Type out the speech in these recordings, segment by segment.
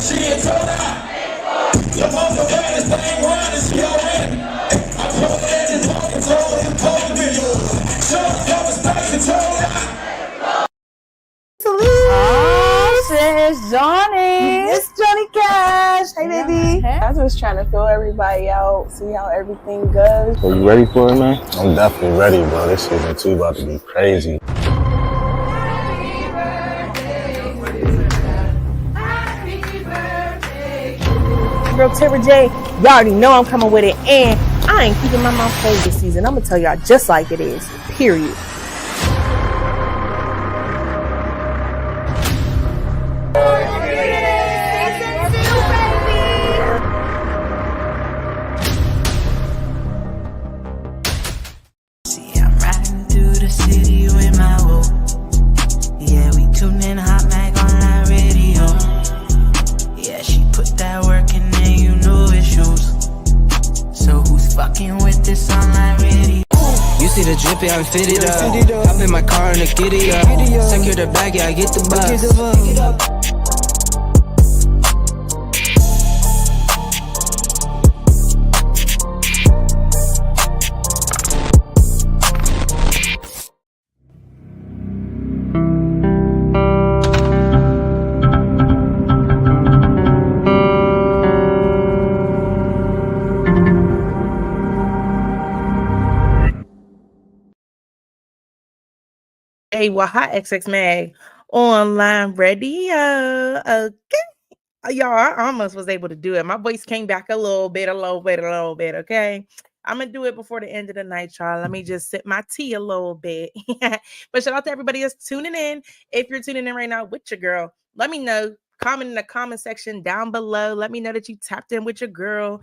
Shit, so now. Your mother got this thing running, she already. I told her that it's walking, told her it's cold video. Show the cover, stop control now. It's Johnny. It's Johnny Cash. Hey, baby. I was just trying to fill everybody out, see how everything goes. Are you ready for it, man? I'm definitely ready, bro. This season 2 about to be crazy. Girl, Tara J, y'all already know I'm coming with it, and I ain't keeping my mouth closed this season. I'm gonna tell y'all just like it is. Period. See, I'm riding through the city with my woe. Yeah, we tuned in HotxxMagOnlineRadio. Yeah, she put that work in there, you know it shows. So who's fucking with this online radio? You see the drippy, I'm fitted up. Hop in my car and a giddy up. Secure the bag, yeah, I get the bus. Hey, well, hi, HotxXMag Online Radio. Okay. Y'all, I almost was able to do it. My voice came back a little bit. Okay. I'm going to do it before the end of the night, y'all. Let me just sip my tea a little bit. But shout out to everybody that's tuning in. If you're tuning in right now with your girl, let me know. Comment in the comment section down below. Let me know that you tapped in with your girl.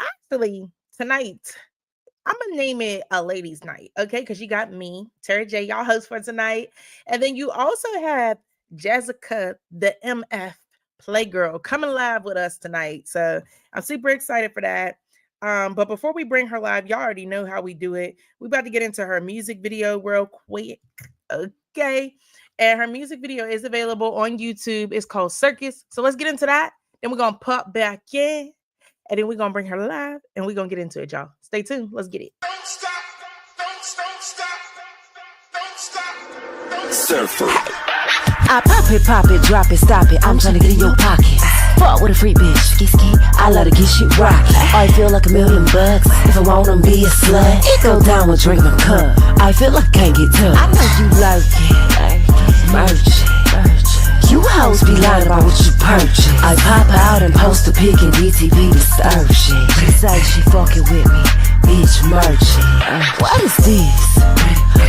Actually, tonight, I'm gonna name it a ladies' night, okay? Because you got me, Tara J, y'all host for tonight, and then you also have Jazzica The MF Playgrl coming live with us tonight. So I'm super excited for that. But before we bring her live, y'all already know how we do it. We about to get into her music video real quick, okay? And her music video is available on YouTube. It's called Circus. So let's get into that. Then we're gonna pop back in. And then we're going to bring her live and we're going to get into it, y'all. Stay tuned. Let's get it. Don't stop, don't stop, don't stop. Surfer. I pop it, drop it, stop it. I'm tryna get in your pocket. Fuck with a freak bitch, ski. I love to get shit rocky. I feel like $1,000,000. If I want to be a slut, it go down with drink my cup. I feel like I can't get tough. I know you like it. Merch. You hoes be lying about what you purchase. I pop out and post a pic in DTV to stir shit. She say she fucking with me, bitch merchant. What is this?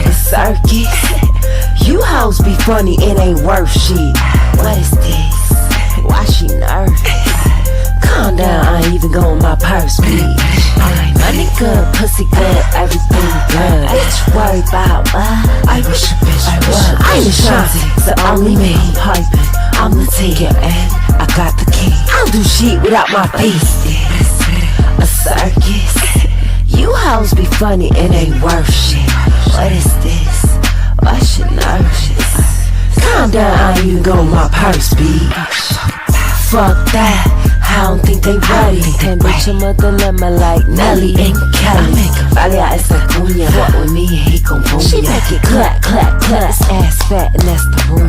A circus? You hoes be funny, it ain't worth shit. What is this? Why she nervous? Calm down, I ain't even go on my purse, bitch. My nigga, pussy good, everything good. Bitch, worry about what? I wish a bitch would. I ain't Ashanti, the only me. I'm piping, I'm the ticket, and I got the key. I don't do shit without my face. A circus? You hoes be funny, it ain't worth shit. What is this? Why she nervous? Calm down, I ain't even go on my purse, bitch. Fuck that, I don't think they ready. Ten bitch, a mother lemma like Nelly and Kelly. Valia esa cuña, fuck with me and he gon' boom. She make it clap, clap, clap. This ass fat and that's the boom.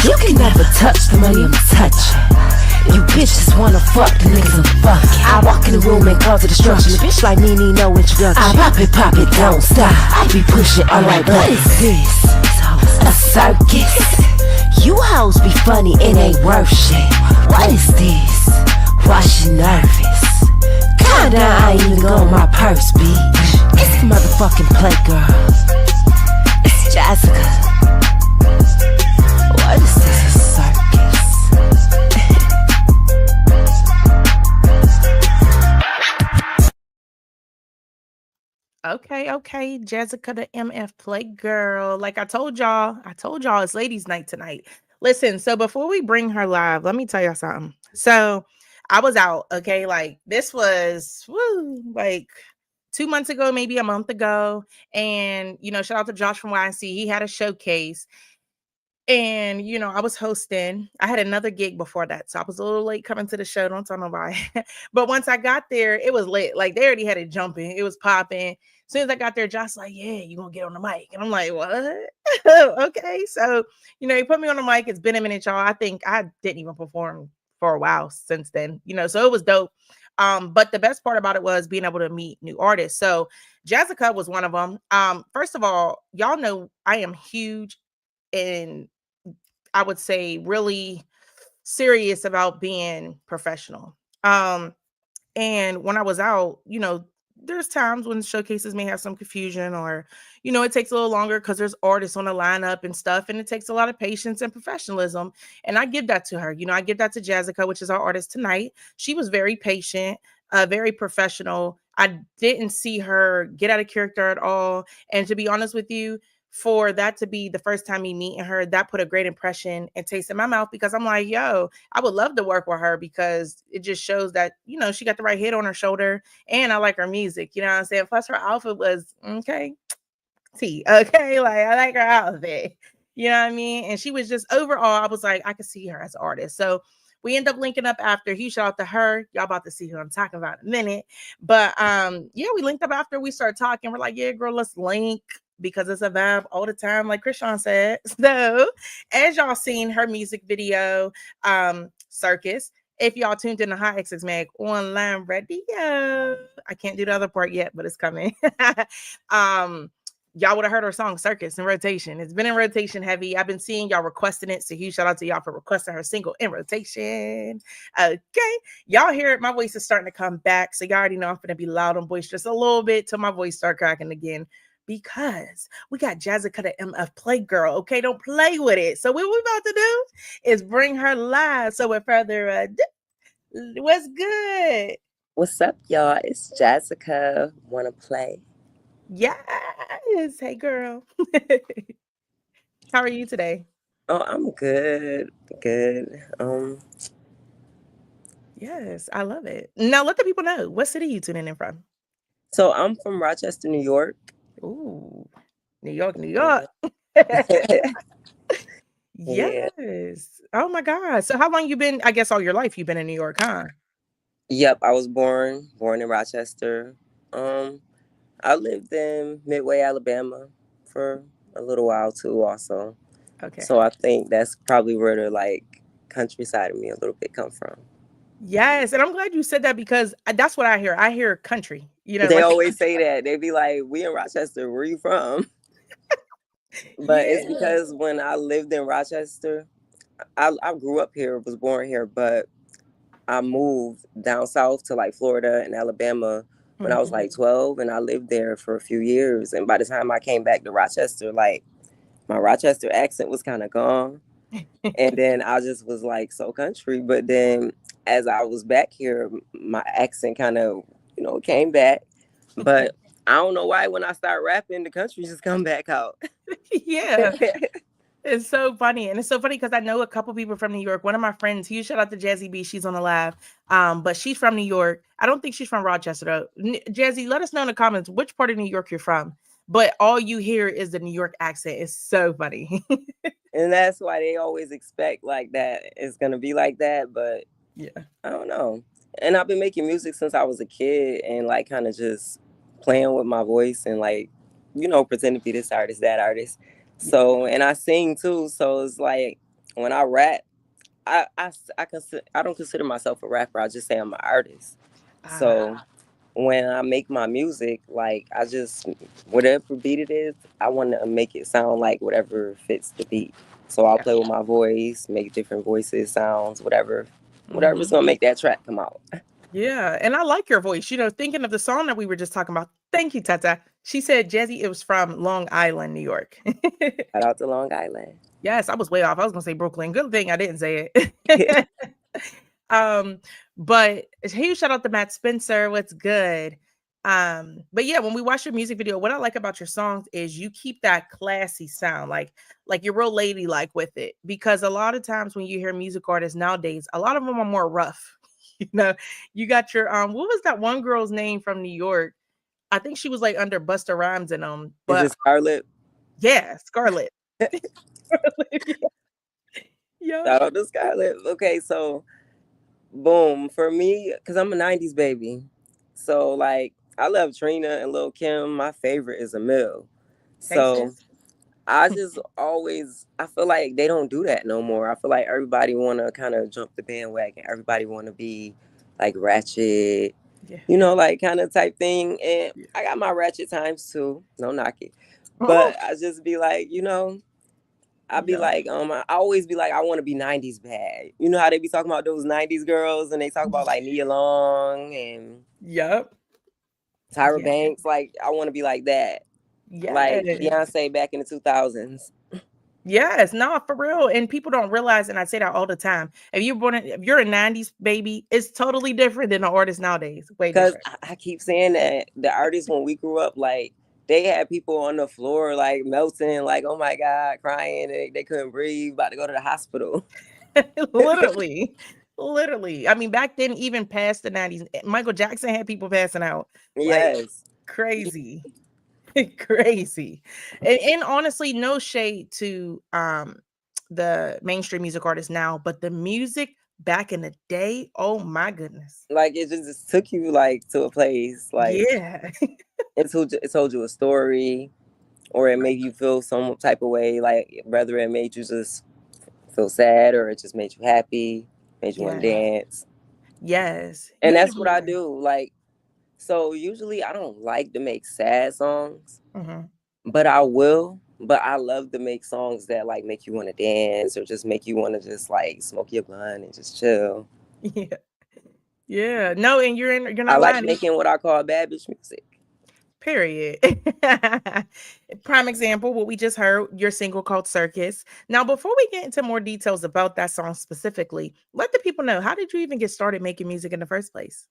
You can never touch the money I'm touching. You bitches wanna fuck the niggas I'm fucking. I walk in the room and cause a destruction. A bitch like me need no introduction. I pop it, don't stop. I be pushing all right, but is this a circus? You hoes be funny, it ain't worth shit. What is this? Why she nervous? Calm down, I ain't even go on my purse, bitch. It's the motherfucking Playgirl. It's Jazzica. What is this, a circus? Okay, Jazzica The MF Playgrl. Like I told y'all it's ladies' night tonight. Listen, so before we bring her live, let me tell y'all something. So I was out, okay? Like this was like 2 months ago, maybe a month ago. And shout out to Josh from YNC. He had a showcase. And, I was hosting. I had another gig before that. So I was a little late coming to the show. Don't tell nobody. But once I got there, it was lit. Like they already had it jumping. It was popping. As soon as I got there, Josh like, yeah, you gonna get on the mic. And I'm like, what? Okay. So, he put me on the mic. It's been a minute, y'all. I think I didn't even perform for a while since then, so it was dope. But the best part about it was being able to meet new artists. So Jazzica was one of them. First of all, y'all know I am huge and I would say really serious about being professional. And when I was out, there's times when showcases may have some confusion or, it takes a little longer because there's artists on the lineup and stuff. And it takes a lot of patience and professionalism. And I give that to her. I give that to Jazzica, which is our artist tonight. She was very patient, very professional. I didn't see her get out of character at all. And to be honest with you, for that to be the first time me meeting her, that put a great impression and taste in my mouth because I'm like, yo, I would love to work with her because it just shows that, she got the right head on her shoulder and I like her music, you know what I'm saying? Plus her outfit was okay. Okay, like I like her outfit, you know what I mean? And she was just overall, I was like, I could see her as an artist. So we end up linking up after. Huge shout out to her. Y'all about to see who I'm talking about in a minute. But yeah, we linked up after we started talking. We're like, yeah, girl, let's link because it's a vibe all the time, like Krishan said. So as y'all seen her music video, Circus. If y'all tuned in to HotxxMag Online Radio, I can't do the other part yet, but it's coming. Y'all would have heard her song Circus in rotation. It's been in rotation heavy. I've been seeing y'all requesting it. So huge shout out to y'all for requesting her single in rotation. Okay. Y'all hear it. My voice is starting to come back. So y'all already know I'm going to be loud and boisterous a little bit till my voice start cracking again. Because we got Jazzica The MF Playgrl. Okay, don't play with it. So what we're about to do is bring her live. So with further ado, what's good? What's up, y'all? It's Jazzica. Wanna play? Yes. Hey, girl. How are you today? Oh, I'm good. Good. Yes, I love it. Now let the people know what city you tuning in from. So I'm from Rochester, New York. Ooh, New York, New York. Yeah. Yes. Oh my God. So how long you been? I guess all your life you've been in New York, huh? Yep, I was born in Rochester. I lived in Midway, Alabama for a little while too also. Okay. So I think that's probably where the like countryside of me a little bit come from. Yes, and I'm glad you said that because that's what I hear. I hear country. They like, always say that. They be like, we in Rochester, where you from? But it's because when I lived in Rochester, I grew up here, was born here, but I moved down south to like Florida and Alabama when I was like 12, and I lived there for a few years. And by the time I came back to Rochester, like my Rochester accent was kind of gone. And then I just was like so country. But then as I was back here, my accent kind of, came back. But I don't know why when I start rapping, the country just come back out. Yeah. It's so funny. And it's so funny because I know a couple people from New York. One of my friends, huge shout out to Jazzy B. She's on the live. But she's from New York. I don't think she's from Rochester though. Jazzy, let us know in the comments which part of New York you're from. But all you hear is the New York accent. It's so funny. And that's why they always expect like that it's gonna be like that. But yeah, I don't know. And I've been making music since I was a kid and like kind of just playing with my voice and like, pretending to be this artist, that artist. So, and I sing too. So it's like when I rap, I don't consider myself a rapper. I just say I'm an artist. So when I make my music, like I just, whatever beat it is, I want to make it sound like whatever fits the beat. So I'll play with my voice, make different voices, sounds, whatever's gonna make that track come out. Yeah, and I like your voice. Thinking of the song that we were just talking about. Thank you, Tata. She said, Jazzy, it was from Long Island, New York. Shout out to Long Island. Yes, I was way off. I was gonna say Brooklyn. Good thing I didn't say it. But huge shout out to Matt Spencer. What's good? But yeah, when we watch your music video, what I like about your songs is you keep that classy sound, like you're real ladylike with it. Because a lot of times when you hear music artists nowadays, a lot of them are more rough. You got your what was that one girl's name from New York? I think she was like under Busta Rhymes and but is it Scarlett? Yeah, Scarlett. Yeah. Shout out to Scarlett. Okay, so boom for me, because I'm a '90s baby. So like, I love Trina and Lil Kim. My favorite is Emil. Hey, So sis. I just always, I feel like they don't do that no more. I feel like everybody want to kind of jump the bandwagon. Everybody want to be like ratchet, Yeah. like kind of type thing. And Yeah. I got my ratchet times too. No knock it. Oh, But I just be like, I be yeah. like, I always be like, I want to be '90s bad. You know how they be talking about those '90s girls, and they talk about like Nia Long and Yep. Tyra Yeah. Banks. Like, I want to be like that, like Yes. Beyonce back in the 2000s. Yes, no, for real. And people don't realize, and I say that all the time. If you're a 90s baby, it's totally different than the artist nowadays. Way Cause different. I keep saying that the artists when we grew up, like they had people on the floor like melting, like oh my god, crying, they couldn't breathe, about to go to the hospital. Literally. Literally. I mean, back then, even past the 90s, Michael Jackson had people passing out. Like Yes, crazy. Crazy. And honestly, no shade to the mainstream music artists now, but the music back in the day, oh my goodness. like it just took you like to a place, like Yeah. it told you a story, or it made you feel some type of way, like whether it made you just feel sad or it just made you happy, made you want to Yeah. dance. Yes. And You ain't that's what I never do. Like, so usually I don't like to make sad songs, Mhm. but I will. But I love to make songs that like make you want to dance or just make you want to just like smoke your blunt and just chill. Yeah. Yeah. No, and you're I not like lying. making what I call bad bitch music. Period. Prime example, what we just heard, your single called Circus. Now, before we get into more details about that song specifically, let the people know, how did you even get started making music in the first place?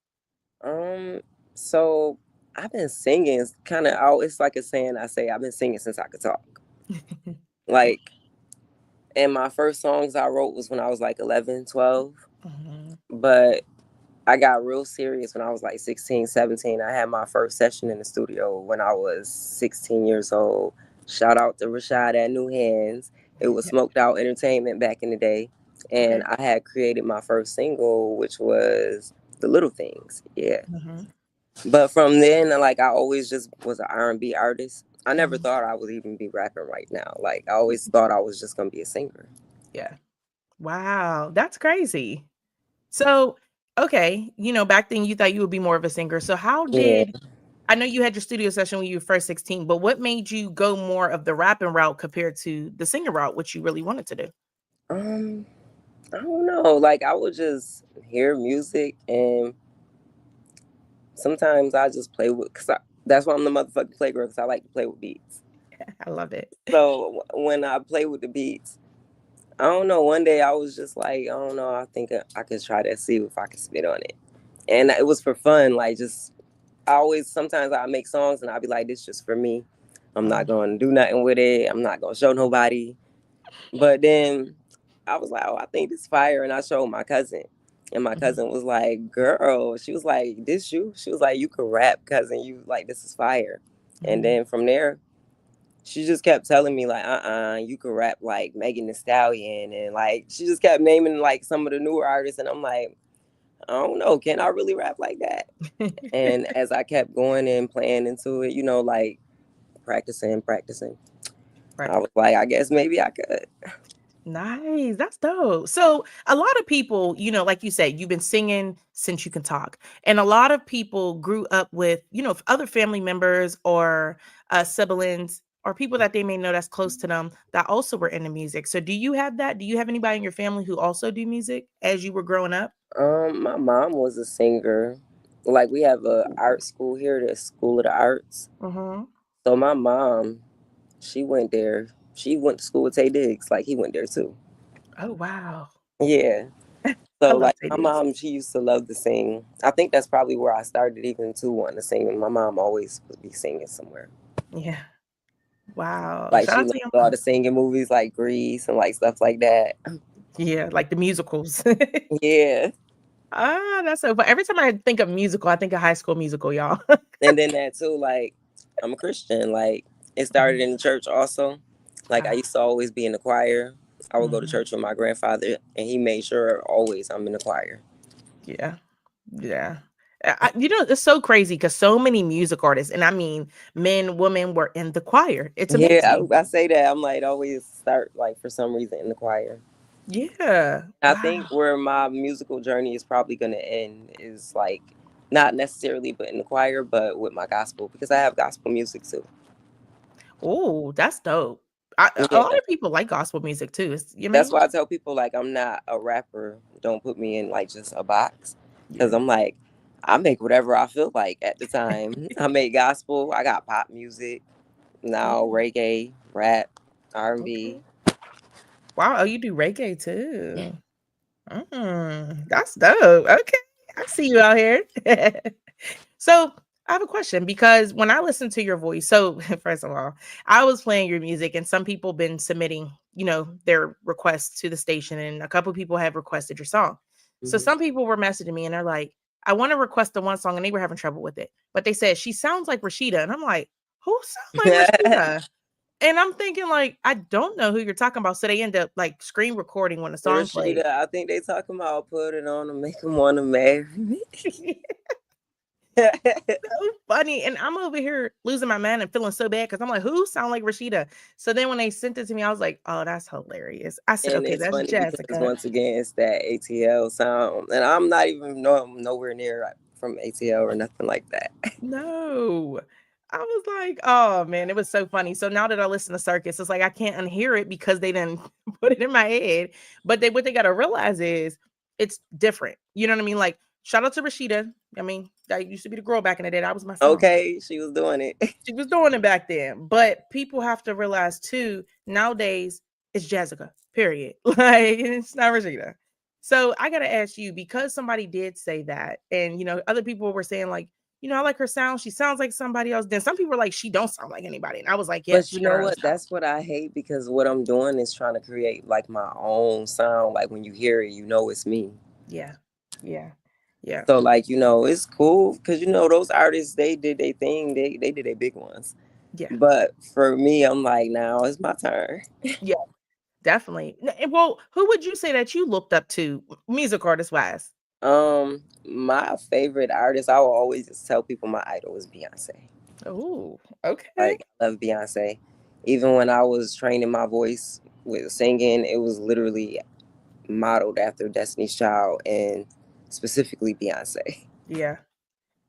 So I've been singing kind of out. It's like a saying I say, I've been singing since I could talk. Like, and my first songs I wrote was when I was like 11, 12. Mhm. But I got real serious when I was like 16, 17. I had my first session in the studio when I was 16 years old. Shout out to Rashad at New Hands. It was Smoked Out Entertainment back in the day. And Okay. I had created my first single, which was The Little Things. Yeah. Mhm. But from then, like, I always just was an R&B artist. I never Mhm. thought I would even be rapping right now. Like, I always thought I was just going to be a singer. Yeah. Wow, that's crazy. So, okay, back then you thought you would be more of a singer. So how Yeah. did I know you had your studio session when you were first 16, but what made you go more of the rapping route compared to the singer route, which you really wanted to do? Um, I don't know. Like, I would just hear music, and sometimes I just play with, that's why I'm the motherfucking playgirl, because I like to play with beats. I love it. So when I play with the beats, I don't know. One day I was just like, I don't know. I think I could try to see if I could spit on it. And it was for fun. Like, just, sometimes I make songs and I'll be like, this just for me. I'm not Mhm. going to do nothing with it. I'm not going to show nobody. But then I was like, oh, I think this fire. And I showed my cousin. And my Mhm. cousin was like, girl, she was like, this you? She was like, you can rap, cousin. You like, this is fire. And Mhm. then from there, she just kept telling me like, you can rap like Megan Thee Stallion. And like, she just kept naming like some of the newer artists. And I'm like, I don't know, can I really rap like that? And as I kept going and playing into it, like practicing, Right. I was like, I guess maybe I could. Nice. That's dope. So, a lot of people, like you said, you've been singing since you can talk. And a lot of people grew up with, other family members or siblings or people that they may know that's close to them that also were into music. So, do you have that? Do you have anybody in your family who also do music as you were growing up? My mom was a singer. Like we have a art school here, the School of the Arts. Mm-hmm. So my mom, she went there. She went to school with Tay Diggs. Like he went there too. Oh, wow. Yeah. I So love like Tay my Diggs. mom, she used to love to sing. I think that's probably where I started even to wanting to sing. My mom always would be singing somewhere. Yeah. Wow. Like Shout she out loved to your all mom. the singing movies like Grease and like stuff like that. Yeah, like the musicals. Yeah. That's so. But every time I think of musical, I think of High School Musical, y'all. And then that too, like I'm a Christian. Like it started in the church also. Like I Ah, used to always be in the choir. I would go to church with my grandfather, and he made sure always I'm in the choir. Yeah. Yeah. It's so crazy because so many music artists, and I mean men, women, were in the choir. It's amazing. I say that. I'm like always start like for some reason in the choir. Yeah. I Wow. think where my musical journey is probably going to end is like not necessarily but in the choir, but with my gospel, because I have gospel music too. Oh, that's dope. A lot of people like gospel music too. That's why I tell people like I'm not a rapper. Don't put me in like just a box, because I'm like I make whatever I feel like at the time. I make gospel. I got pop music now, reggae, rap, R&B. Wow, oh, you do reggae too. That's dope. Okay, I see you out here. So I have a question, because when I listen to your voice, so first of all, I was playing your music and some people been submitting, their requests to the station, and a couple people have requested your song. So some people were messaging me and they're like, I want to request the one song, and they were having trouble with it. But they said, she sounds like Rashida. And I'm like, who sounds like Rashida? And I'm thinking like, I don't know who you're talking about. So they end up like screen recording when the song plays. I think they talking about put it on to make them want to marry me. So funny. And I'm over here losing my mind and feeling so bad because I'm like, who sound like Rashida? So then when they sent it to me, I was like, oh, that's hilarious. I said, And okay, it's that's funny Jazzica. because once again, it's that ATL sound. And I'm not even nowhere near from ATL or nothing like that. No. I was like, oh man, it was so funny. So now that I listen to Circus, it's like I can't unhear it because they didn't put it in my head. But what they gotta realize is it's different. You know what I mean? Like, shout out to Rashida. I mean, that used to be the girl back in the day. That was my song. Okay, she was doing it. She was doing it back then. But people have to realize too, nowadays it's Jazzica, period. Like, it's not Rashida. So I gotta ask you, because somebody did say that, and other people were saying like, I like her sound. She sounds like somebody else. Then some people were like, she don't sound like anybody. And I was like, yeah. But you know what? That's what I hate, because what I'm doing is trying to create like my own sound. Like when you hear it, it's me. Yeah. Yeah. Yeah. So like, it's cool because those artists, they did their thing. They did their big ones. Yeah. But for me, I'm like, now it's my turn. Yeah. Definitely. Well, who would you say that you looked up to, music artist wise? My favorite artist, I will always just tell people my idol is Beyonce. Oh, okay. Like, I love Beyonce. Even when I was training my voice with singing, it was literally modeled after Destiny's Child and specifically Beyonce. Yeah.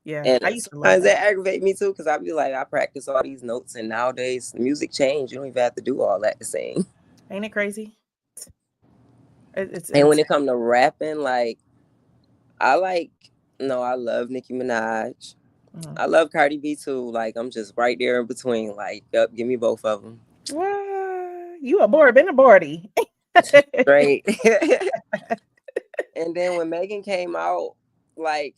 Yeah. And I used to sometimes love that. that aggravate me too, because I'd be like, I practice all these notes, and nowadays the music changed. You don't even have to do all that to sing. Ain't it crazy? And when it comes to rapping, like, I love Nicki Minaj. I love Cardi B too. Like, I'm just right there in between. Like, yep, give me both of them. What? You been a Barty. Great. And then when Megan came out, like,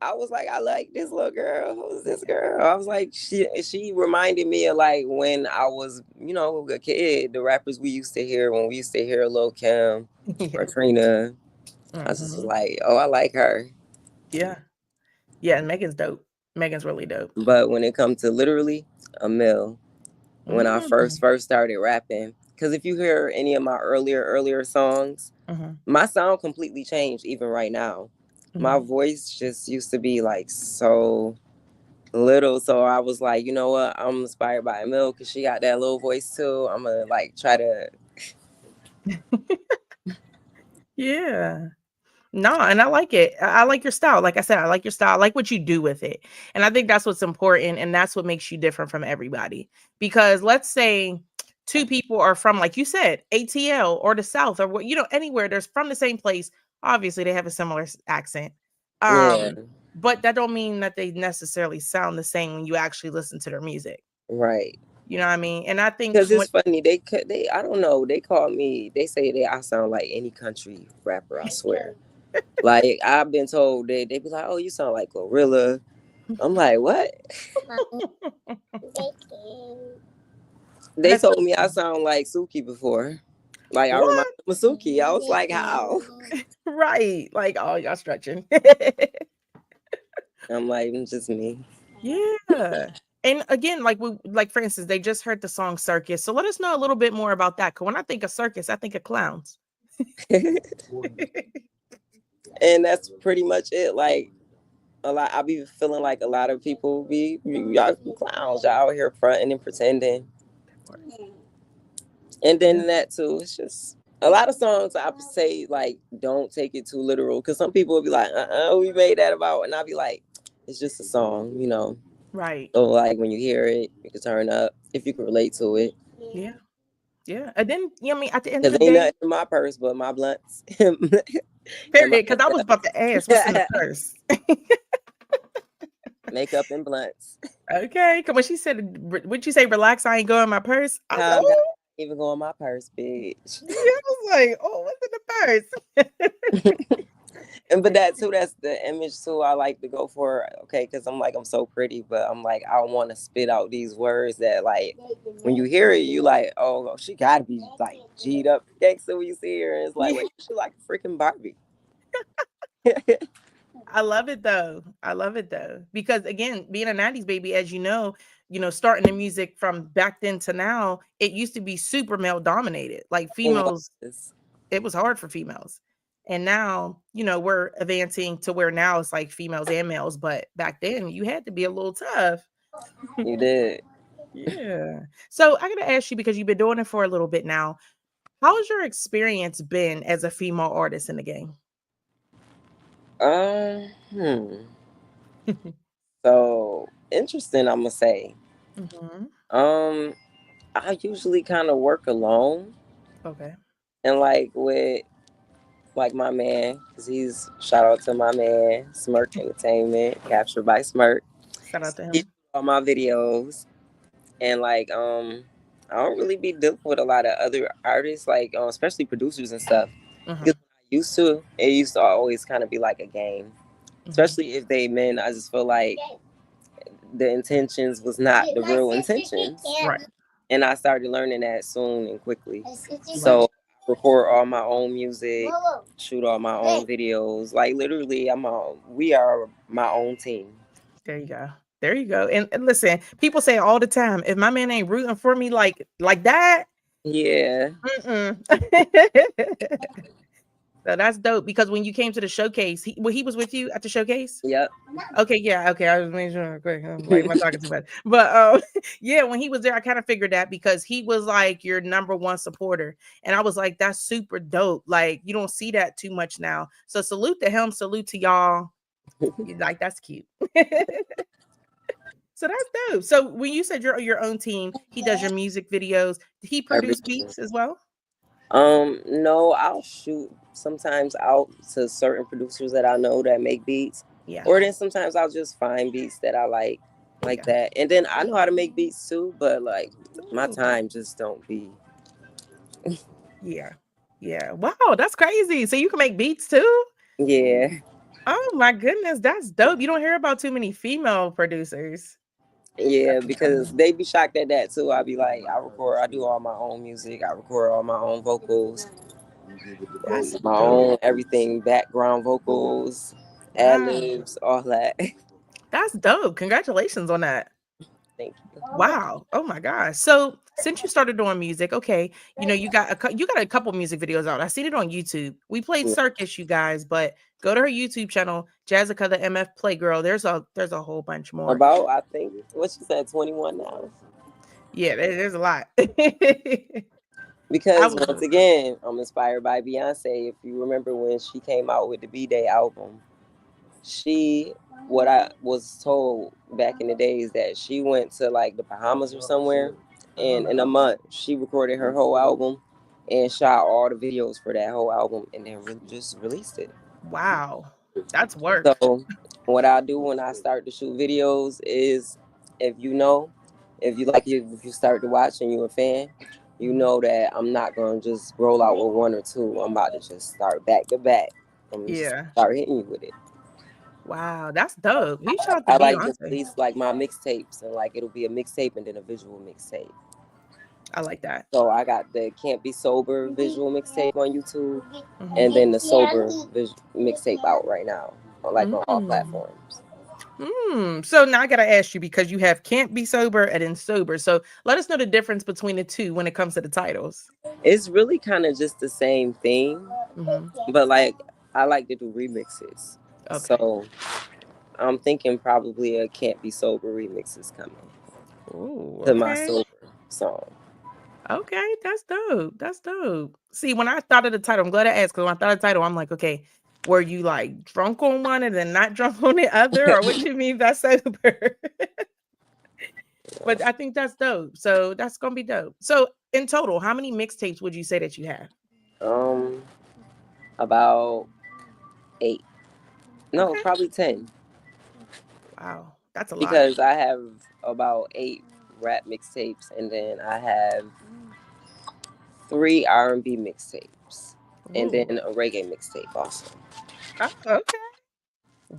I was like, I like this little girl. Who's this girl? I was like, she reminded me of like when I was, a kid, the rappers we used to hear when we used to hear Lil Kim or Trina. I was just like, oh, I like her. Yeah. Yeah, and Megan's dope. Megan's really dope. But when it comes to literally Emil, when I first started rapping, because if you hear any of my earlier songs, my sound completely changed even right now. My voice just used to be like so little. So I was like, you know what? I'm inspired by Emil because she got that little voice too. I'm going to like try to. Yeah. No, and I like it. I like your style. Like I said, I like your style. I like what you do with it. And I think that's what's important. And that's what makes you different from everybody. Because let's say two people are from, like you said, ATL or the South or anywhere. They're from the same place. Obviously, they have a similar accent. But that don't mean that they necessarily sound the same when you actually listen to their music. Right. You know what I mean? And I think because it's funny, they I don't know, they call me, they say that I sound like any country rapper, I swear. Like, I've been told they be like, oh, you sound like Glorilla. I'm like, what? They told me I sound like Suki before. Like, I remind them of Suki. I was like, how? Right. Like, oh, y'all stretching. I'm like, it's just me. Yeah. And again, like for instance, they just heard the song Circus. So let us know a little bit more about that. Cause when I think of circus, I think of clowns. And that's pretty much it. Like I be feeling like a lot of people y'all clowns, y'all out here fronting and pretending. And then that too, it's just a lot of songs I would say like don't take it too literal, because some people will be like, we made that about, and I'll be like, it's just a song, you know. Right. So like when you hear it, you can turn up if you can relate to it. Yeah. Yeah. And then I mean at the end of the Ain't day, nothing in my purse but my blunts. period. Because I was about to ask what's in the purse. Makeup and blunts. Okay. Because when she said, would you say relax? I ain't going in my purse. I was like, God, oh. even go in my purse, bitch. Yeah, I was like, oh, what's in the purse? But that too, that's the image too I like to go for. Okay, because I'm so pretty, but I'm like, I want to spit out these words that like when you hear it, you like, oh, she gotta be like G'd up gangster when you see her, and it's like, wait, she like a freaking Barbie. I love it though. Because again, being a 90s baby, as you know, starting the music from back then to now, it used to be super male dominated. Like females, it was hard for females. And now, we're advancing to where now it's like females and males. But back then you had to be a little tough. You did. Yeah. So I gotta ask you, because you've been doing it for a little bit now, how has your experience been as a female artist in the game? So interesting, I'm gonna say. Mm-hmm. I usually kind of work alone. Okay. And like with like my man, because he's, shout out to my man, Smirk Entertainment, captured by Smirk. Shout out to him. He all my videos. And like I don't really be dealing with a lot of other artists, like especially producers and stuff. Because it used to always kind of be like a game. Especially if they men, I just feel like the intentions was not the real intentions. Right. And I started learning that soon and quickly. So I record all my own music, shoot all my own videos. Like literally, we are my own team. There you go. And listen, people say all the time, if my man ain't rooting for me like that, yeah. So that's dope, because when you came to the showcase, he was with you at the showcase? Yep. Okay, yeah, okay. I was making sure quick. Like, am I talking too much? But yeah, when he was there, I kind of figured that, because he was like your number one supporter. And I was like, that's super dope. Like, you don't see that too much now. So salute to him, salute to y'all. Like, that's cute. So that's dope. So when you said you're your own team, he does your music videos. Did he produce beats as well? No, I'll shoot sometimes out to certain producers that I know that make beats. Yeah. Or then sometimes I'll just find beats that I like that. And then I know how to make beats too, but like my time just don't be. Yeah. Wow, that's crazy. So you can make beats too? Yeah. Oh my goodness, that's dope. You don't hear about too many female producers. Yeah, because they be shocked at that too. I be like, I do all my own music. I record all my own vocals. That's my own everything, background vocals, ad-libs, all that. That's dope. Congratulations on that. Thank you. Wow. Oh my gosh. So since you started doing music, okay, you got a couple music videos out. I seen it on YouTube. We played Circus, you guys, but go to her YouTube channel, Jazzica The MF Playgrl. There's a whole bunch more. About, I think, what she said, 21 now. Yeah, there's a lot. Because once again, I'm inspired by Beyonce. If you remember when she came out with the B-Day album, what I was told back in the days, that she went to like the Bahamas or somewhere, and in a month she recorded her whole album and shot all the videos for that whole album, and then just released it. Wow, that's work. So what I do when I start to shoot videos is, if you start to watch and you're a fan, you know that I'm not gonna just roll out with one or two. I'm about to just start back to back. I'm just start hitting you with it. Wow, that's dope. We shot the I like Beyonce. to release like my mixtapes, and like it'll be a mixtape and then a visual mixtape. I like that. So I got the Can't Be Sober visual mixtape on YouTube, and then the sober mixtape out right now, on all platforms. So now I gotta ask you, because you have Can't Be Sober and then Sober. So let us know the difference between the two when it comes to the titles. It's really kind of just the same thing, Hmm. but like I like to do remixes. Okay. So I'm thinking probably a Can't Be Sober remix is coming Oh, to my okay. Sober song. Okay, that's dope. That's dope. See, when I thought of the title, I'm glad I asked, because when I thought of the title, I'm like, okay, were you like drunk on one and then not drunk on the other, or what you mean by sober? But I think that's dope. So that's gonna be dope. So in total, how many mixtapes would you say that you have? Um, about 8. No, Okay. probably 10 Wow, that's a lot. because I have about 8 rap mixtapes, and then I have 3 R&B mixtapes, and then Ooh. a reggae mixtape also. Oh, okay.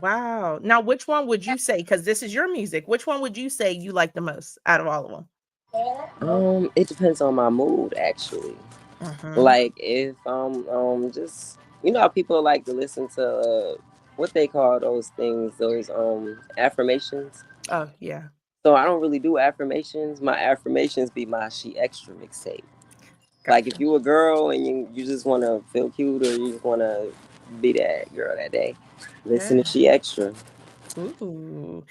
Wow. Now, which one would you say? Because this is your music. Which one would you say you like the most out of all of them? It depends on my mood actually. Mm-hmm. Like if just how people like to listen to what they call those things, those affirmations. Oh, yeah. So I don't really do affirmations. My affirmations be my She Extra mixtape. Like if Gotcha. you a girl and you just want to feel cute or you just want to be that girl that day, listen to Yeah. She Extra, Ooh.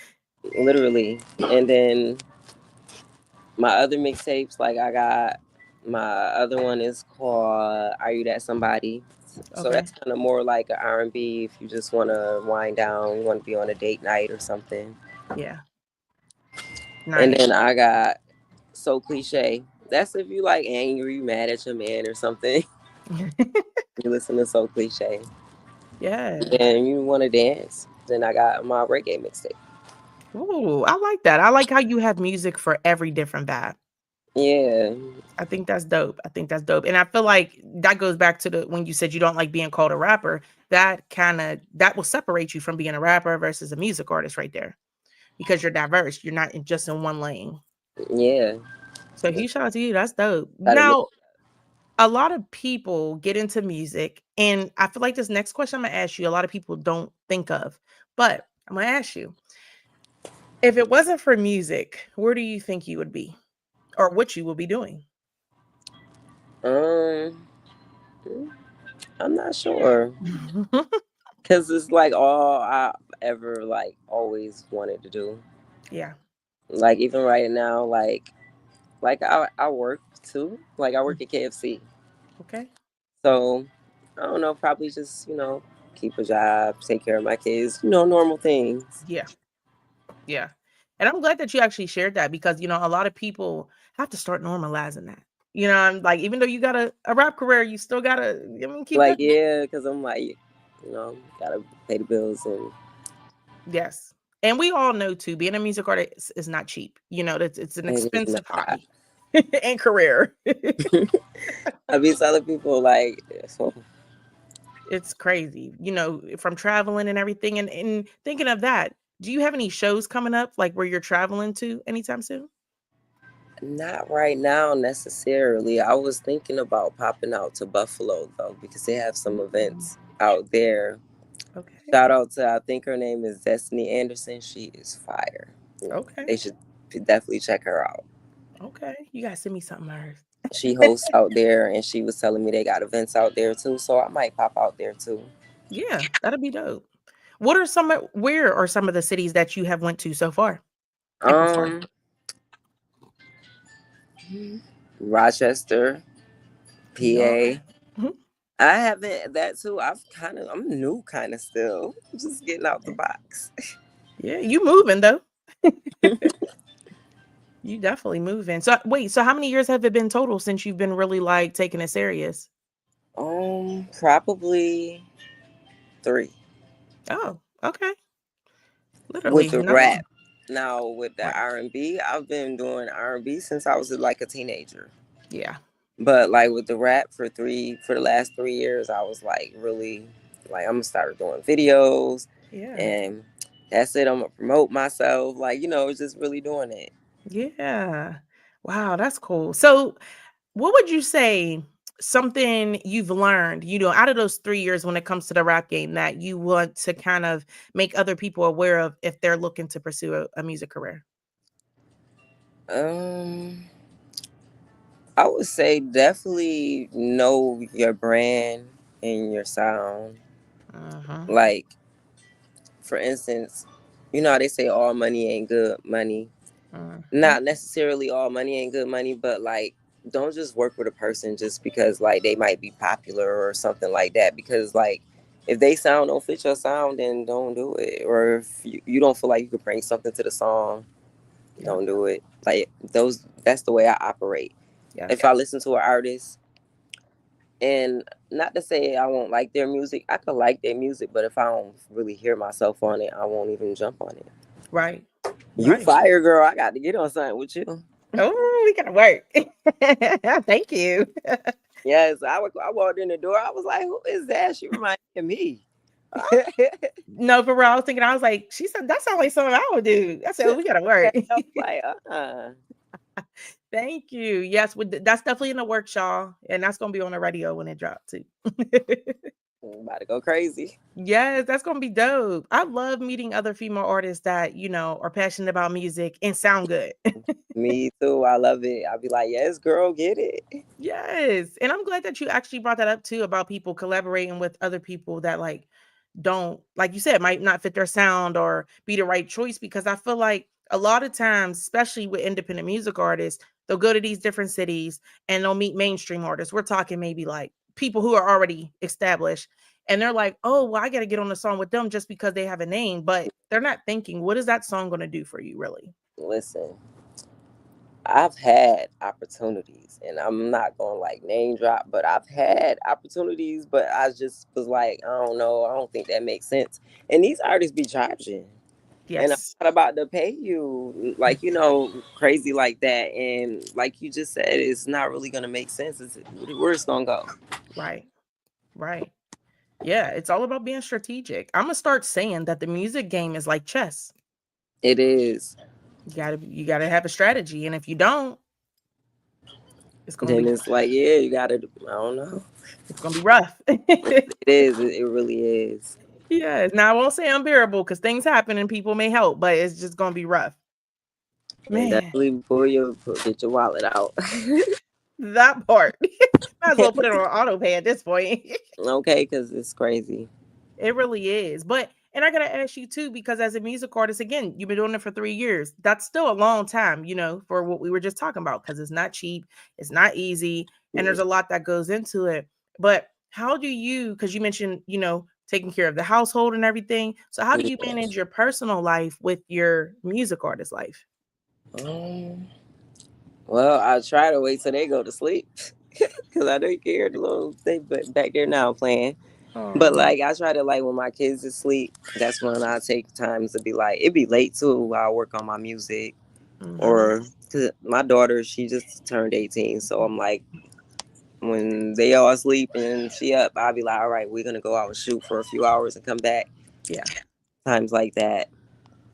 literally. And then my other mixtapes, like I got my other one is called "Are You That Somebody." So Okay. that's kind of more like an R&B if you just want to wind down, you want to be on a date night or something. Yeah. And Nice. then I got So Cliche. That's if you like angry, mad at your man or something. You listen to So Cliche. Yeah. And you want to dance. Then I got my reggae mixtape. Ooh, I like that. I like how you have music for every different vibe. Yeah. I think that's dope. I think that's dope. And I feel like that goes back to the when you said you don't like being called a rapper, that will separate you from being a rapper versus a music artist right there. Because you're diverse. You're not just in one lane. Yeah. So huge shout out to you. That's dope. Got to Now, a lot of people get into music, and I feel like this next question I'm gonna ask you, a lot of people don't think of. But I'm gonna ask you, if it wasn't for music, where do you think you would be? Or what you will be doing? Um, I'm not sure. Cause it's like all I ever like always wanted to do. Yeah. Like even right now, I work too. Like I work at KFC. Okay. So I don't know, probably just, keep a job, take care of my kids, normal things. Yeah. Yeah. And I'm glad that you actually shared that, because, a lot of people have to start normalizing that. I'm like, even though you got a rap career, you still gotta, keep Like, that. yeah, because I'm like, gotta pay the bills and Yes. And we all know too, being a music artist is not cheap. It's an it is expensive not. hobby and career. I be telling people like, so, It's crazy, from traveling and everything. And thinking of that, do you have any shows coming up, like where you're traveling to anytime soon? not right now necessarily. I was thinking about popping out to Buffalo though, because they have some Mm, events out there. okay. Shout out to, I think her name is Destiny Anderson. She is fire. Okay. They should definitely check her out. Okay. You gotta send me something of hers. She hosts out there, and she was telling me they got events out there too. So I might pop out there too. Yeah, that'd be dope. Where are some of the cities that you have went to so far and performed? Um, Rochester, Okay. PA. Mhm. I haven't that too. I'm new kind of still, just getting out the Yeah. box. Yeah, you moving though. You definitely moving. So wait, so how many years have it been total since you've been really like taking it serious? Probably 3 Oh, okay. with Literally, the not rap. long. Now with the Right. R&B, I've been doing R&B since I was like a teenager. Yeah. But like with the rap for the last 3 years, I was like really like I'm gonna start doing videos Yeah. and that's it. I'm gonna promote myself. Like, just really doing it. Yeah. Wow, that's cool. So what would you say? something you've learned, out of those 3 years when it comes to the rap game that you want to kind of make other people aware of if they're looking to pursue a music career? I would say definitely know your brand and your sound. Like, for instance, you know how they say all money ain't good money. Not necessarily all money ain't good money, but like, don't just work with a person just because like they might be popular or something like that. Because like, if they sound don't fit your sound, then don't do it. Or if you don't feel like you could bring something to the song, don't do it. Like that's the way I operate. If I listen to an artist, and not to say I won't like their music, I could like their music, but if I don't really hear myself on it, I won't even jump on it. Right. You fire, girl. I got to get on something with you. Oh, we gotta work. Thank you. Yes, I walked in the door. I was like, "Who is that?" She reminded me. No, for real. I was thinking. I was like, she said that sounds like something I would do. I said, we gotta work. I was like, Thank you. Yes, that's definitely in the works, y'all, and that's gonna be on the radio when it drops too. I'm about to go crazy. Yes, that's gonna be dope. I love meeting other female artists that are passionate about music and sound good. Me too. I love it. I'll be like, yes, girl, get it. Yes, and I'm glad that you actually brought that up too about people collaborating with other people that don't, like you said, might not fit their sound or be the right choice, because I feel like a lot of times, especially with independent music artists, they'll go to these different cities and they'll meet mainstream artists. We're talking maybe like people who are already established, and they're like, oh, well, I got to get on the song with them just because they have a name, but they're not thinking, what is that song going to do for you, really? Listen, I've had opportunities, and I'm not going to like name drop, but I've had opportunities, but I just was like, I don't know. I don't think that makes sense. And these artists be charging. Yes. And I'm not about to pay you like, crazy like that. And like you just said, it's not really going to make sense. Where's it's going to go? Right. Right. Yeah. It's all about being strategic. I'm going to start saying that the music game is like chess. It is. You gotta have a strategy. And if you don't, it's going to be. Then it's like, yeah, you got to, I don't know. It's going to be rough. It is. It really is. Yes. Now, I won't say unbearable because things happen and people may help, but it's just going to be rough. Man. Definitely get your wallet out. That part. Might as well put it on auto pay at this point. Okay, because it's crazy. It really is. And I got to ask you too, because as a music artist, again, you've been doing it for 3 years. That's still a long time, for what we were just talking about, because it's not cheap. It's not easy. And there's a lot that goes into it. But how do you, because you mentioned, taking care of the household and everything. So how do you manage your personal life with your music artist life? Well, I try to wait till they go to sleep because I don't care the little thing back there now playing. But like I try to, like, when my kids is asleep, that's when I take time to be like, it'd be late too while I work on my music. Or cause my daughter, she just turned 18, so I'm like, when they all asleep and she up, I'll be like, all right, we're gonna go out and shoot for a few hours and come back. Yeah, times like that.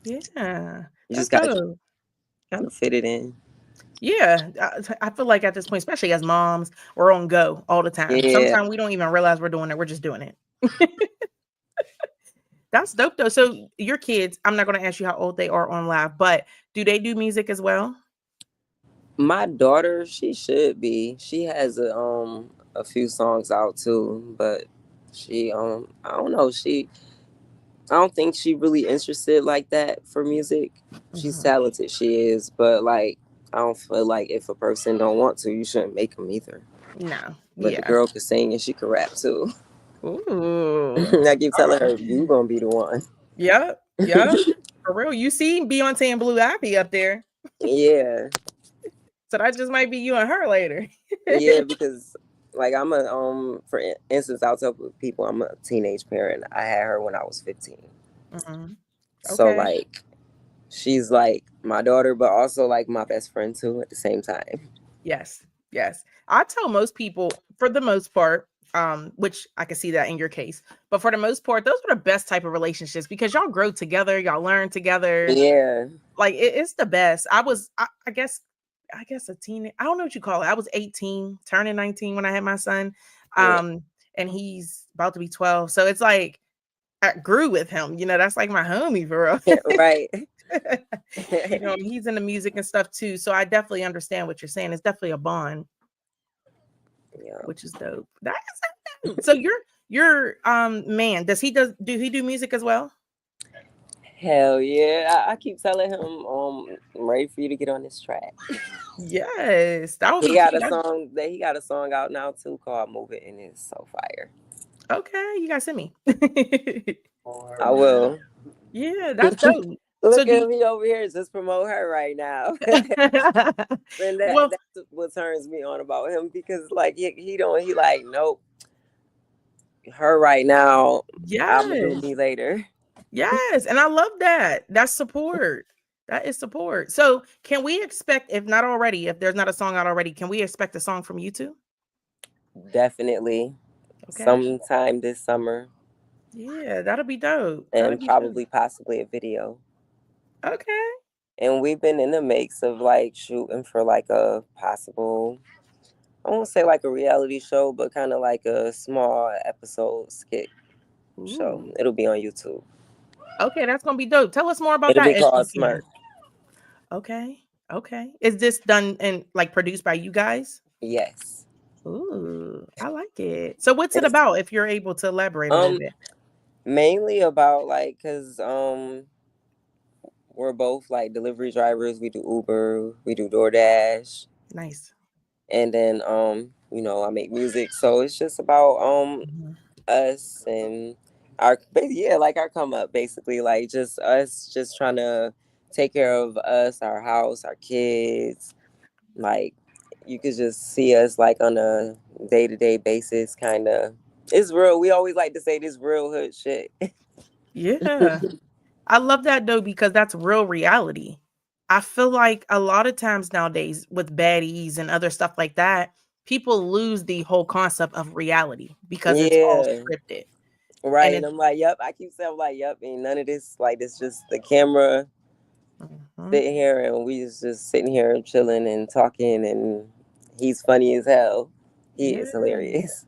Yeah, you just gotta kind of fit it in. Yeah, I feel like at this point, especially as moms, we're on go all the time. Yeah. Sometimes we don't even realize we're doing it. We're just doing it. That's dope though. So your kids, I'm not going to ask you how old they are on live, but do they do music as well? My daughter, she should be. She has a few songs out too, but she I don't know. I don't think she really interested like that for music. She's talented, she is, but like I don't feel like if a person don't want to, you shouldn't make them either. No. But the girl could sing and she could rap too. Ooh. I keep telling her, you gonna be the one. Yep. For real. You see Beyonce and Blue Ivy up there. Yeah. So that just might be you and her later. Yeah, because like I'm for instance, I'll tell people I'm a teenage parent. I had her when I was 15. Okay. So like she's like my daughter, but also like my best friend too at the same time. Yes. I tell most people, for the most part, which I can see that in your case, but for the most part, those are the best type of relationships because y'all grow together, y'all learn together. Yeah. Like it's the best. I guess I guess a teen. I don't know what you call it. I was 18, turning 19 when I had my son. Yeah. And he's about to be 12. So it's like I grew with him. You know, that's like my homie for real. Right. You know, he's into music and stuff too. So I definitely understand what you're saying. It's definitely a bond, Yeah. which is dope. That is dope. So your man, do he do music as well? Hell yeah. I keep telling him, I'm ready for you to get on this track. Yes. That would He be got cute. he got a song out now too called Move It, and it's so fire. Okay, you guys send me. I will. Yeah, that's dope. Look at me over here, just promote her right now. And Well, that's what turns me on about him, because like he like, nope, her right now. I'm gonna do yes. me later. Yes, and I love that. That's support. That is support. So, can we expect, if not already, if there's not a song out already, can we expect a song from you two? Definitely. Okay. Sometime this summer. Yeah, that'll be dope. And probably possibly a video. Okay. And we've been in the mix of like shooting for like a possible, I won't say like a reality show, but kind of like a small episode skit show. It'll be on YouTube. Okay, that's gonna be dope. Tell us more about It'll that. be called Smirk. Okay. Okay. Is this done and like produced by you guys? Yes. Ooh, I like it. So what's it about, if you're able to elaborate a little bit? Mainly about like, cause we're both like delivery drivers. We do Uber, we do DoorDash. Nice. And then you know, I make music. So it's just about us and our come up, basically, like just us just trying to take care of us, our house, our kids. Like you could just see us like on a day-to-day basis, kind of. It's real. We always like to say this real hood shit. Yeah. I love that though, because that's real reality. I feel like a lot of times nowadays with baddies and other stuff like that, people lose the whole concept of reality because it's all scripted. Right. And I'm like, yep. I keep saying, like, yep. Ain't none of this. Like, it's just the camera sitting here, and we just sitting here and chilling and talking, and he's funny as hell. He is hilarious.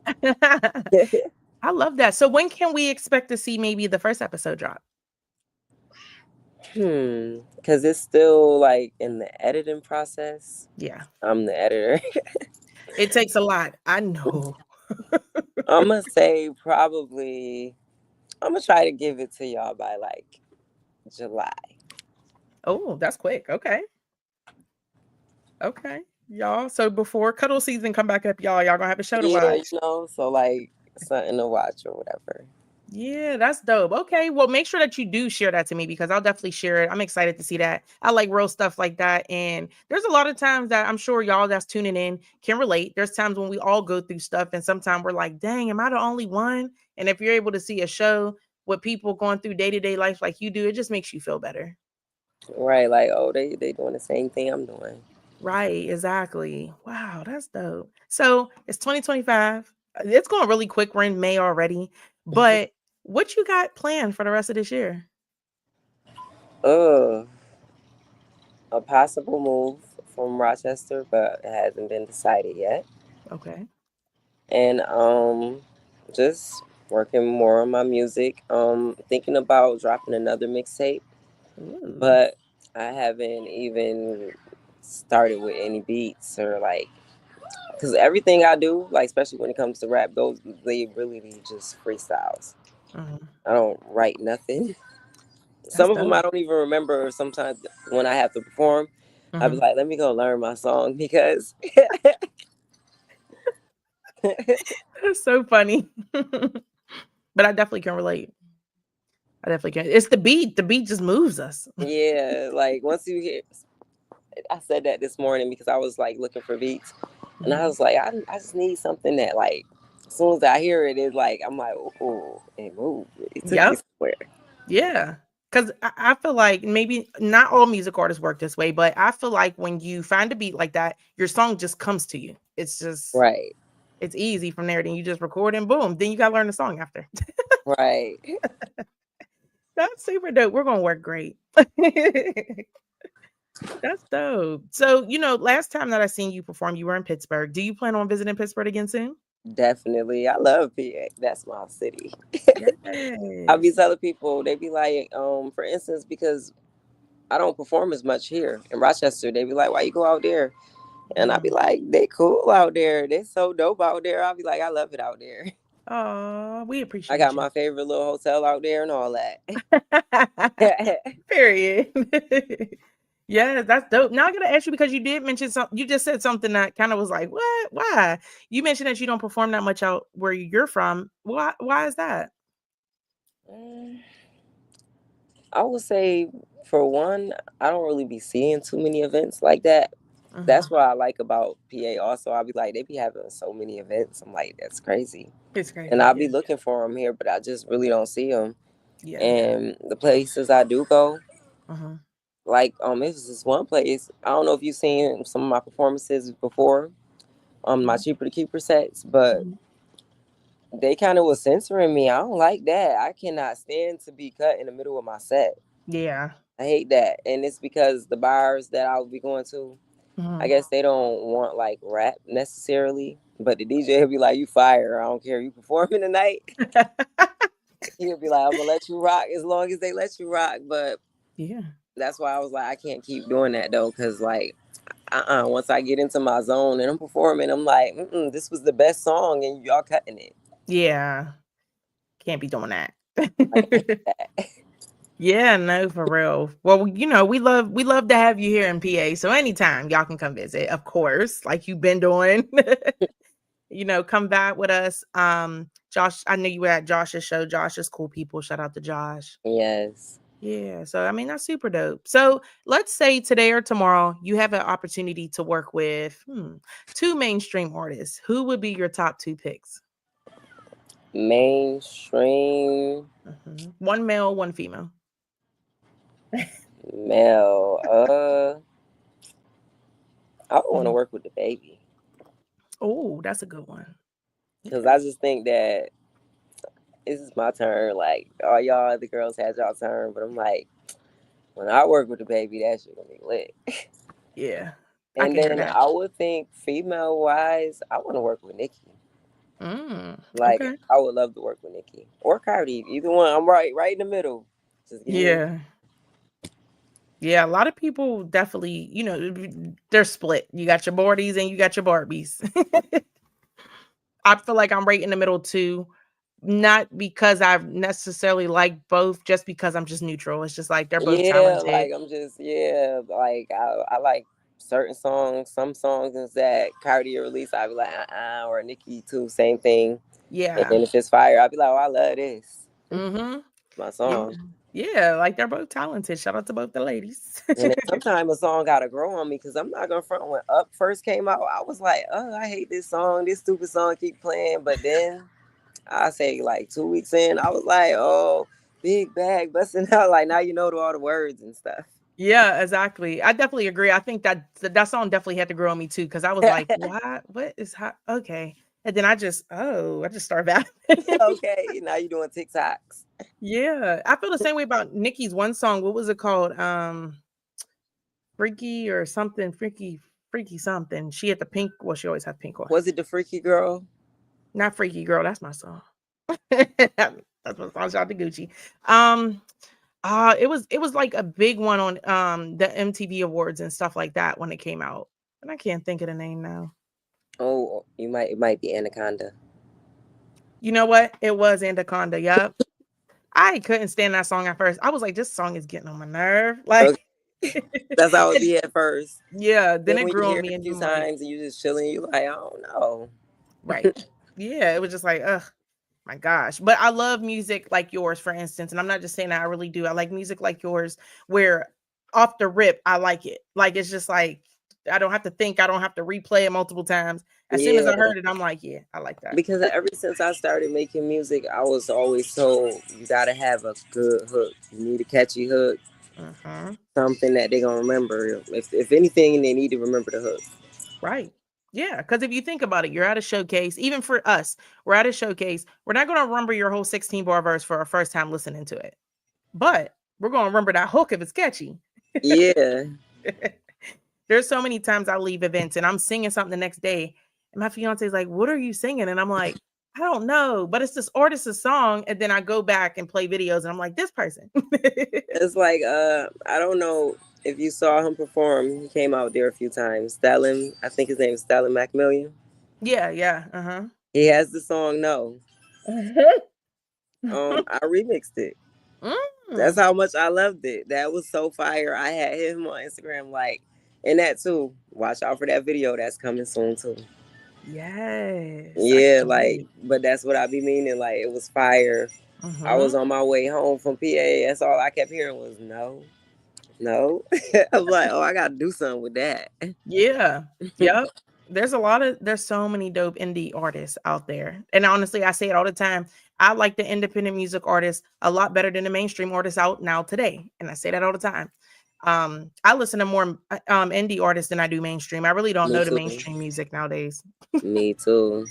I love that. So when can we expect to see maybe the first episode drop? Because it's still like in the editing process. Yeah. I'm the editor. It takes a lot. I know. I'm going to say probably, I'm going to try to give it to y'all by like July. Oh, that's quick. Okay. Okay. Y'all. So before cuddle season come back up, y'all gonna have a show to watch. You know, so like something to watch or whatever. Yeah, that's dope. Okay, well, make sure that you do share that to me, because I'll definitely share it. I'm excited to see that. I like real stuff like that. And there's a lot of times that I'm sure y'all that's tuning in can relate. There's times when we all go through stuff, and sometimes we're like, dang, am I the only one? And if you're able to see a show with people going through day-to-day life like you do, it just makes you feel better. Right, like, oh, they doing the same thing I'm doing. Right, exactly. Wow, that's dope. So it's 2025. It's going really quick. We're in May already. But what you got planned for the rest of this year? A possible move from Rochester, but it hasn't been decided yet. Okay. And just working more on my music. Thinking about dropping another mixtape. But I haven't even started with any beats or like, because everything I do, like especially when it comes to rap, they really be just freestyles. I don't write nothing. Some of them I don't even remember. Sometimes when I have to perform, I'll be like, let me go learn my song, because That's so funny. But I definitely can relate. I definitely can. It's the beat. The beat just moves us. Yeah, like once you hear, I said that this morning because I was like looking for beats, and I was like, I just need something that like, as soon as I hear it, it's like, I'm like, oh, it moved. It took me somewhere. Yeah. Because I feel like maybe not all music artists work this way, but I feel like when you find a beat like that, your song just comes to you. It's just right. It's easy from there. Then you just record and boom. Then you got to learn the song after. Right. That's super dope. We're going to work great. That's dope. So, last time that I seen you perform, you were in Pittsburgh. Do you plan on visiting Pittsburgh again soon? Definitely. I love PA. That's my city. I be Yes. telling people, they be like, for instance, because I don't perform as much here in Rochester, they be like, why you go out there? And I be like, they cool out there. They so dope out there. I'll be like, I love it out there. Oh, we I got appreciate you. my favorite little hotel out there and all that. Period. Yeah, that's dope. Now I gotta ask you because you did mention something. You just said something that kind of was like, what? Why? You mentioned that you don't perform that much out where you're from. Why is that? I would say, for one, I don't really be seeing too many events like that. That's what I like about PA. Also, I'll be like, they be having so many events. I'm like, that's crazy. It's crazy. And I'll be looking for them here, but I just really don't see them. Yeah. And the places I do go, Uh-huh. like, it was this one place. I don't know if you've seen some of my performances before, my Cheaper to Keeper sets, but they kind of was censoring me. I don't like that. I cannot stand to be cut in the middle of my set. Yeah. I hate that. And it's because the bars that I will be going to, I guess they don't want like rap necessarily, but the DJ will be like, you fire. I don't care. You performing tonight. He'll be like, I'm gonna let you rock as long as they let you rock. But yeah, that's why I was like, I can't keep doing that though, because like, once I get into my zone and I'm performing, I'm like, this was the best song and y'all cutting it. Yeah. Can't be doing that. I hate that. Yeah, no, for real. Well, we love to have you here in PA. So anytime y'all can come visit, of course, like you've been doing. Come back with us. Josh, I know you were at Josh's show. Josh is cool people. Shout out to Josh. Yes. Yeah. So I mean, that's super dope. So let's say today or tomorrow you have an opportunity to work with two mainstream artists. Who would be your top two picks? Mainstream. One male, one female. Male. I would want to work with the baby. Oh, that's a good one. Because I just think that this is my turn. Like, all y'all other girls had y'all turn, but I'm like, when I work with the baby, that shit gonna be lit. Yeah. And then I would think female wise, I want to work with Nikki. Like, okay. I would love to work with Nikki or Cardi. Either one. I'm right in the middle. Just Yeah. Yeah, a lot of people definitely, they're split. You got your Bordies and you got your Barbies. I feel like I'm right in the middle too. Not because I necessarily like both, just because I'm just neutral. It's just like they're both talented. Like I'm just like I like certain songs. Some songs that Cardi released, I'd be like, or Nicki too, same thing. Yeah. And then if it's fire, I'd be like, oh, I love this. My song. Yeah, like they're both talented. Shout out to both the ladies. And sometimes a song gotta grow on me, because I'm not gonna front. When Up first came out, I was like, oh, I hate this song. This stupid song keep playing. But then I say like 2 weeks in, I was like, oh, big bag busting out. Like, now you know all the words and stuff. Yeah, exactly. I definitely agree. I think that song definitely had to grow on me too, because I was like, what is hot? Okay. And then I just started vibing. Okay, now you're doing TikToks. Yeah, I feel the same way about Nicki's one song. What was it called? Freaky or something. Freaky something. She had the pink. Well, she always had pink on. Was it the Freaky Girl? Not Freaky Girl. That's my song. That's my song. Shout out to Gucci. It was like a big one on the MTV Awards and stuff like that when it came out, and I can't think of the name now. Oh, it might be Anaconda. You know what? It was Anaconda. Yup. I couldn't stand that song at first. I was like, this song is getting on my nerve. Like, that's how it be at first. Yeah. Then it when grew you on hear me a few times and you just chilling. You like, I don't know. Right. Yeah. It was just like, ugh, my gosh. But I love music like yours, for instance. And I'm not just saying that, I really do. I like music like yours where off the rip, I like it. Like, it's just like, I don't have to think. I don't have to replay it multiple times. As soon as I heard it, I'm like, yeah, I like that. Because ever since I started making music, I was always told you got to have a good hook. You need a catchy hook. Something that they're going to remember. If anything, they need to remember the hook. Right. Yeah. Because if you think about it, you're at a showcase. Even for us, we're at a showcase. We're not going to remember your whole 16-bar verse for our first time listening to it. But we're going to remember that hook if it's catchy. Yeah. There's so many times I leave events and I'm singing something the next day, and my fiance is like, "What are you singing?" And I'm like, "I don't know, but it's this artist's song." And then I go back and play videos, and I'm like, "This person." It's like I don't know if you saw him perform. He came out there a few times. Stellan, I think his name is Stellan Macmillian. Yeah. Uh-huh. He has the song No. Mm. I remixed it. That's how much I loved it. That was so fire. I had him on Instagram, like, and that too. Watch out for that video that's coming soon too. Yes. Yeah, like, but that's what I be meaning. Like, it was fire. I was on my way home from PA. That's all I kept hearing was no. I'm like, oh, I gotta do something with that. Yeah. Yep. There's so many dope indie artists out there. And honestly, I say it all the time. I like the independent music artists a lot better than the mainstream artists out now today. And I say that all the time. I listen to more indie artists than I do mainstream. I really don't Me know the too. mainstream music nowadays. Me too.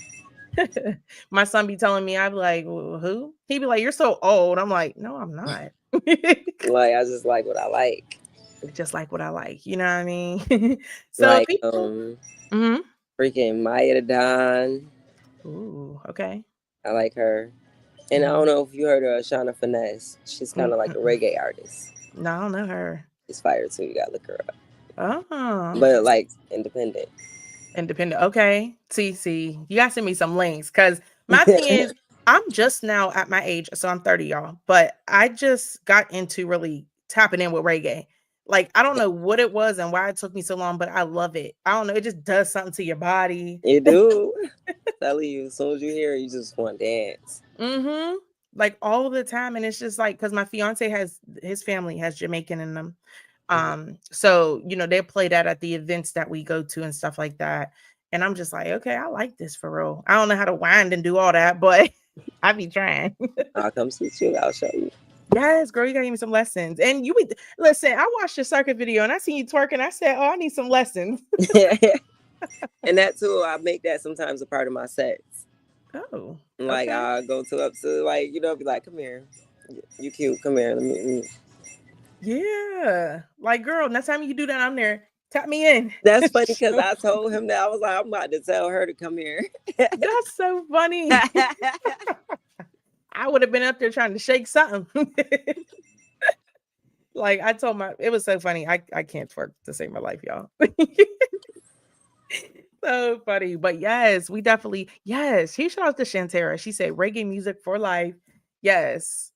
My son be telling me, I'm like, who? He be like, "You're so old." I'm like, "No, I'm not." Like, I just like what I like. Just like what I like. You know what I mean? So Like, people. freaking Maya the Don. Ooh, okay. I like her. And I don't know if you heard of Shauna Finesse. She's kind of like a reggae artist. No, I don't know her. She's fire too. You gotta look her up. Oh. But like independent. Okay. See, you gotta send me some links, because my thing is, I'm just now at my age, so I'm 30, y'all, but I just got into really tapping in with reggae. Like, I don't know what it was and why it took me so long, but I love it. I don't know, it just does something to your body. You do. Telling you, as soon as you hear it, you just want to dance. Like all the time. And it's just like, because my fiance his family has Jamaican in them. So they play that at the events that we go to and stuff like that. And I'm just like, okay, I like this for real. I don't know how to wind and do all that, but I be trying. I'll come see you. I'll show you. Yes, girl, you gotta give me some lessons. And you would listen. I watched your circuit video and I seen you twerking. I said, "Oh, I need some lessons." And that too, I make that sometimes a part of my sets. Oh, like okay. I'll go up to like be like, "Come here, you cute. Come here, let me." Yeah, like, girl, next time you do that, I'm there. Tap me in. That's funny because I told him that I was like, I'm about to tell her to come here. That's so funny. I would have been up there trying to shake something. Like, I told it was so funny. I can't twerk to save my life, y'all. So funny. But yes, we definitely, yes. Huge shout out to Shantara. She said reggae music for life. Yes.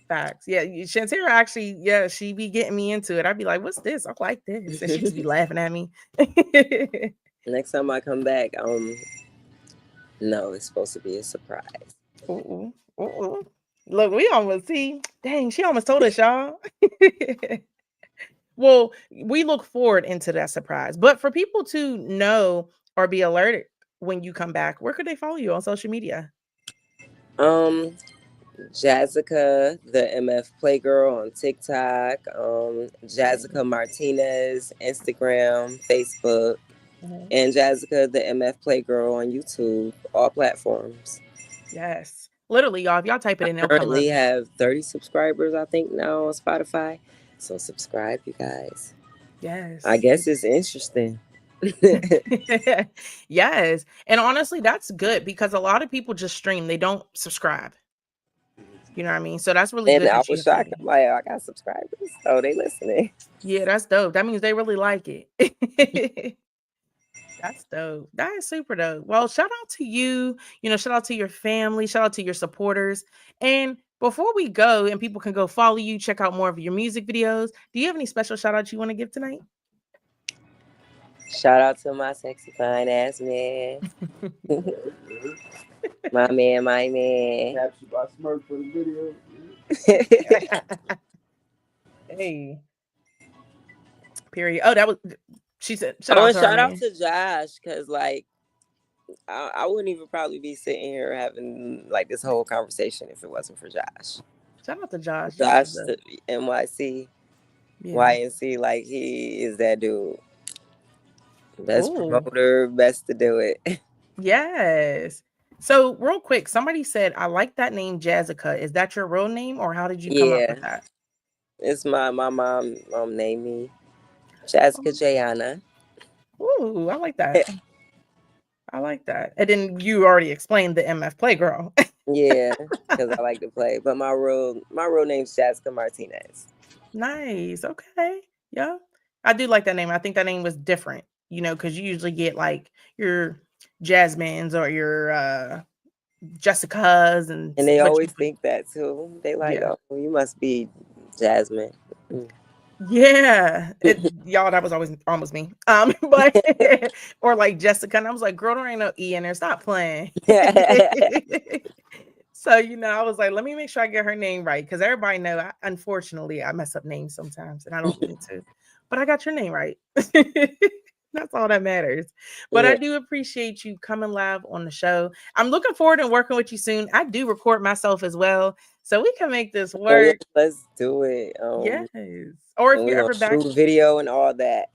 Facts. Yeah. Shantara actually, yeah, she be getting me into it. I'd be like, "What's this? I like this." And she just be laughing at me. Next time I come back, no, it's supposed to be a surprise. Look, we almost see. Dang, she almost told us, y'all. Well, we look forward into that surprise. But for people to know or be alerted when you come back, where could they follow you on social media? Jazzica The MF Playgrl on TikTok. Jazzica Martinez, Instagram, Facebook, and Jazzica The MF Playgrl on YouTube, all platforms. Yes. Literally, y'all, if y'all type it in, I currently have 30 subscribers, I think, now on Spotify. So subscribe, you guys. Yes. I guess it's interesting. Yes. And honestly, that's good because a lot of people just stream. They don't subscribe. You know what I mean? So that's really good. And I was shocked. I'm like, I got subscribers. Oh, they listening. Yeah, that's dope. That means they really like it. That's dope. That is super dope. Well, shout out to you. Shout out to your family. Shout out to your supporters. And before we go and people can go follow you, check out more of your music videos, do you have any special shout outs you want to give tonight? Shout out to my sexy fine ass man. my man. Captured by Smirk for the video. Hey. Period. Oh, that was, she said, shout out to Josh, because like I wouldn't even probably be sitting here having like this whole conversation if it wasn't for Josh. Shout out to Josh. Josh, the NYC, YNC, like he is that dude. Best promoter, best to do it. Yes. So real quick, somebody said, "I like that name, Jazzica." Is that your real name, or how did you come up with that? It's my mom named me. Jazzica Jayana. Ooh, I like that. I like that. And then you already explained the MF Playgirl. Yeah, because I like to play. But my real name's Jazzica Martinez. Nice. Okay. Yeah. I do like that name. I think that name was different, because you usually get like your Jasmines or your Jessicas and they always think that too. They like, Yeah. oh, you must be Jasmine. Yeah. Y'all, that was always almost me. But or like Jessica, and I was like, girl, there ain't no E in there. Stop playing. So, I was like, let me make sure I get her name right, because everybody know, unfortunately, I mess up names sometimes, and I don't mean to. But I got your name right. That's all that matters. But Yeah. I do appreciate you coming live on the show. I'm looking forward to working with you soon. I do record myself as well, so we can make this work. Let's do it. Yes. Or if you're ever back, shoot video and all that.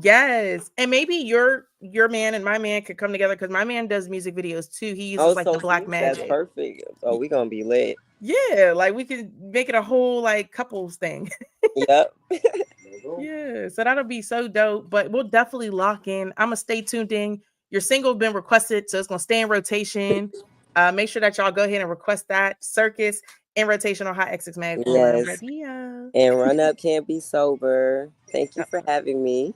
Yes. And maybe your man and my man could come together, because my man does music videos too. He uses like the black magic. That's perfect. Oh, we're gonna be lit. Yeah, like we could make it a whole like couples thing. Yep. Yeah, so that'll be so dope. But we'll definitely lock in. I'm gonna stay tuned in. Your single been requested, so it's gonna stay in rotation. Make sure that y'all go ahead and request that. Circus in rotation on HotxxMag Online Radio. And Run Up Can't Be Sober. Thank you for having me.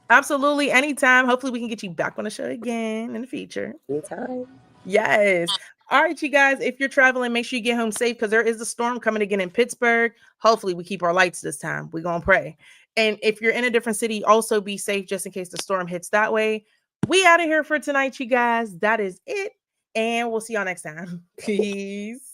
Absolutely, anytime. Hopefully we can get you back on the show again in the future. Anytime. Yes. All right, you guys, if you're traveling, make sure you get home safe, because there is a storm coming again in Pittsburgh. Hopefully we keep our lights this time. We're going to pray. And if you're in a different city, also be safe just in case the storm hits that way. We out of here for tonight, you guys. That is it. And we'll see y'all next time. Peace.